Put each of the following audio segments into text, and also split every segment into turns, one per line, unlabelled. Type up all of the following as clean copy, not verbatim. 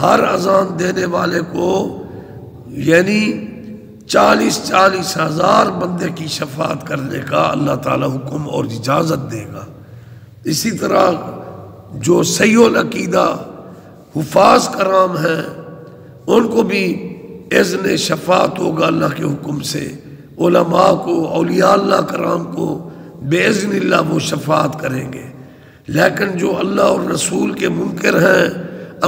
ہر اذان دینے والے کو یعنی 40 ہزار بندے کی شفاعت کرنے کا اللہ تعالیٰ حکم اور اجازت دے گا۔ اسی طرح جو صحیح العقیدہ حفاظ کرام ہیں ان کو بھی اذن شفاعت ہوگا اللہ کے حکم سے، علماء کو، اولیاء اللہ کرام کو باذن اللہ وہ شفاعت کریں گے۔ لیکن جو اللہ اور رسول کے منکر ہیں،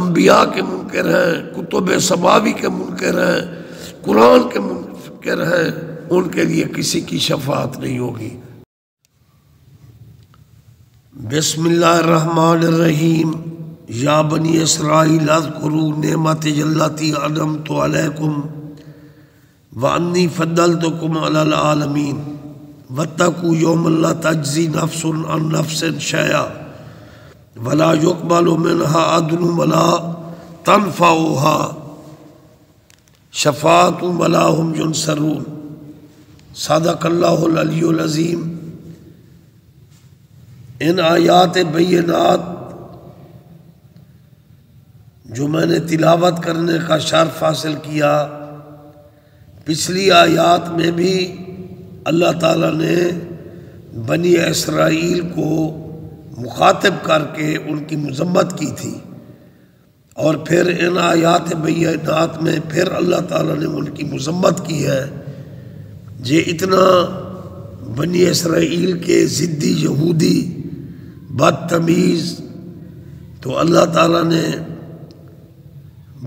انبیاء کے منکر ہیں، کتب سماوی کے منکر ہیں، قرآن کے منکر ہیں، ان کے لیے کسی کی شفاعت نہیں ہوگی۔ بسم اللہ الرحمن الرحیم۔ یا بنی اسرائیل اذکروا نعمتی التی انعمت علیکم وانی فضلتکم علی العالمین واتقوا یوما لا تجزی نفس عن نفس شیئا ولا یقبل منها عدل ولا تنفعها شفاعت ولا هم ینصرون۔ صدق اللہ العلی العظیم۔ ان آیات بینات جو میں نے تلاوت کرنے کا شرف حاصل کیا، پچھلی آیات میں بھی اللہ تعالیٰ نے بنی اسرائیل کو مخاطب کر کے ان کی مذمت کی تھی، اور پھر ان آیات بینات میں پھر اللہ تعالیٰ نے ان کی مذمت کی ہے۔ یہ اتنا بنی اسرائیل کے ضدی یہودی بدتمیز، تو اللہ تعالیٰ نے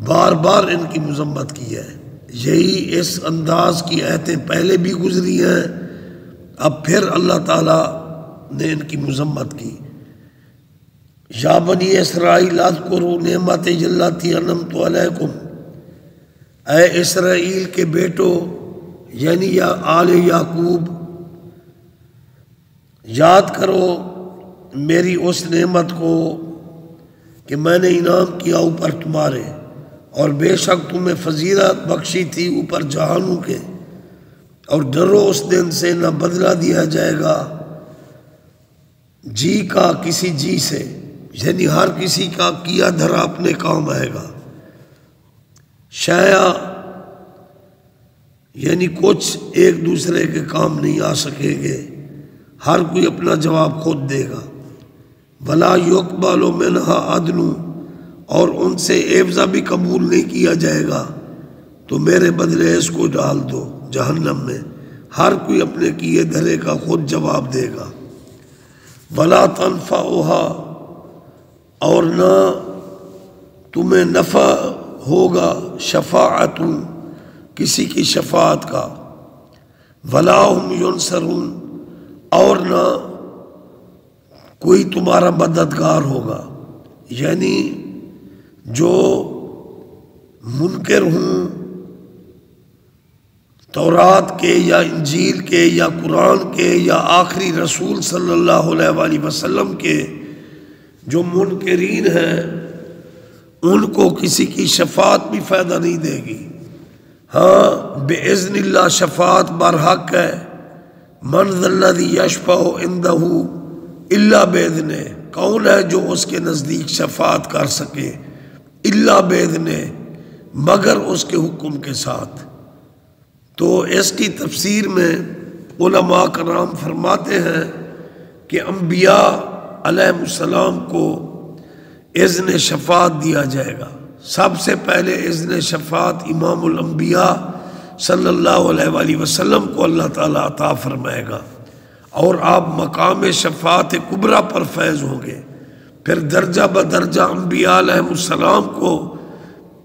بار بار ان کی مذمت کی ہے۔ یہی اس انداز کی آیتیں پہلے بھی گزری ہیں، اب پھر اللہ تعالیٰ نے ان کی مذمت کی۔ یا بنی اسرائیل اذکروا نعمتی التی انعمت علیکم، اے اسرائیل کے بیٹو یعنی یا آل یعقوب، یاد کرو میری اس نعمت کو کہ میں نے انعام کیا اوپر تمہارے، اور بے شک تمہیں فضیلت بخشی تھی اوپر جہانوں کے، اور ڈرو اس دن سے نہ بدلہ دیا جائے گا جی کا کسی جی سے، یعنی ہر کسی کا کیا دھرا اپنے کام آئے گا۔ شایا یعنی کچھ ایک دوسرے کے کام نہیں آ سکیں گے، ہر کوئی اپنا جواب خود دے گا۔ ولا یقبل منها عدل، اور ان سے عوضہ بھی قبول نہیں کیا جائے گا، تو میرے بدلے اس کو ڈال دو جہنم میں، ہر کوئی اپنے کیے دھرے کا خود جواب دے گا۔ ولا تنفعها، اور نہ تمہیں نفع ہوگا شفاعت کسی کی شفاعت کا، ولا هم ینصرون، اور نہ کوئی تمہارا مددگار ہوگا۔ یعنی جو منکر ہوں تورات کے یا انجیل کے یا قرآن کے یا آخری رسول صلی اللہ علیہ وآلہ وسلم کے جو منکرین ہیں، ان کو کسی کی شفاعت بھی فائدہ نہیں دے گی۔ ہاں باذن اللہ شفاعت برحق ہے۔ من ذا الذی یشفع عندہ الا باذنہ، کون ہے جو اس کے نزدیک شفاعت کر سکے الا باذنہ، مگر اس کے حکم کے ساتھ۔ تو اس کی تفسیر میں علماء کرام فرماتے ہیں کہ انبیاء علیہ السلام کو اذن شفاعت دیا جائے گا۔ سب سے پہلے اذن شفاعت امام الانبیاء صلی اللہ علیہ وآلہ وسلم کو اللہ تعالیٰ عطا فرمائے گا، اور آپ مقام شفاعت کبریٰ پر فیض ہوں گے۔ پھر درجہ بدرجہ انبیاء علیہ السلام کو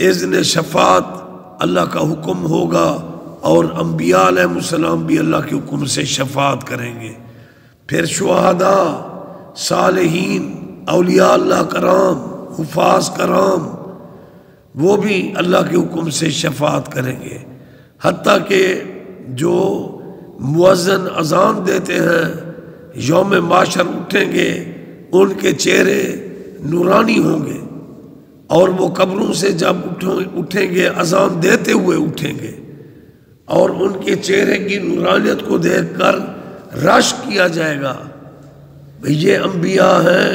اذن شفاعت اللہ کا حکم ہوگا، اور انبیاء علیہ السلام بھی اللہ کے حکم سے شفاعت کریں گے۔ پھر شہداء، صالحین، اولیاء اللہ کرام، حفاظ کرام، وہ بھی اللہ کے حکم سے شفاعت کریں گے۔ حتیٰ کہ جو مؤذن اذان دیتے ہیں یوم معاشر اٹھیں گے، ان کے چہرے نورانی ہوں گے، اور وہ قبروں سے جب اٹھیں گے اذان دیتے ہوئے اٹھیں گے، اور ان کے چہرے کی نورانیت کو دیکھ کر رش کیا جائے گا، یہ انبیاء ہیں،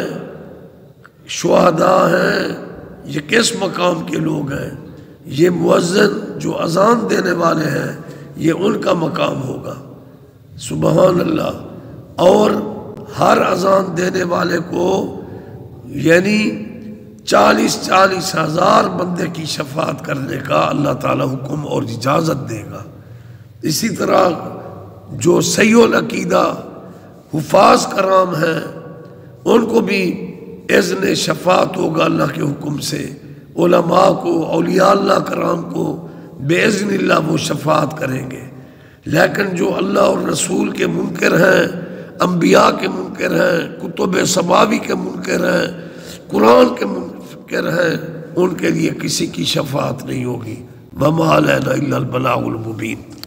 شہداء ہیں، یہ کس مقام کے لوگ ہیں؟ یہ مؤذن جو اذان دینے والے ہیں، یہ ان کا مقام ہوگا۔ سبحان اللہ۔ اور ہر اذان دینے والے کو یعنی 40 ہزار بندے کی شفاعت کرنے کا اللہ تعالیٰ حکم اور اجازت دے گا۔ اسی طرح جو صحیح العقیدہ حفاظ کرام ہیں ان کو بھی اذن شفاعت ہوگا اللہ کے حکم سے۔ علماء کو، اولیاء اللہ کرام کو باذن اللہ وہ شفاعت کریں گے۔ لیکن جو اللہ اور رسول کے منکر ہیں، انبیاء کے منکر ہیں، کتب سماوی کے منکر ہیں، قرآن کے منکر ہیں، ان کے لیے کسی کی شفاعت نہیں ہوگی۔ وما علینا الا البلاغ المبین۔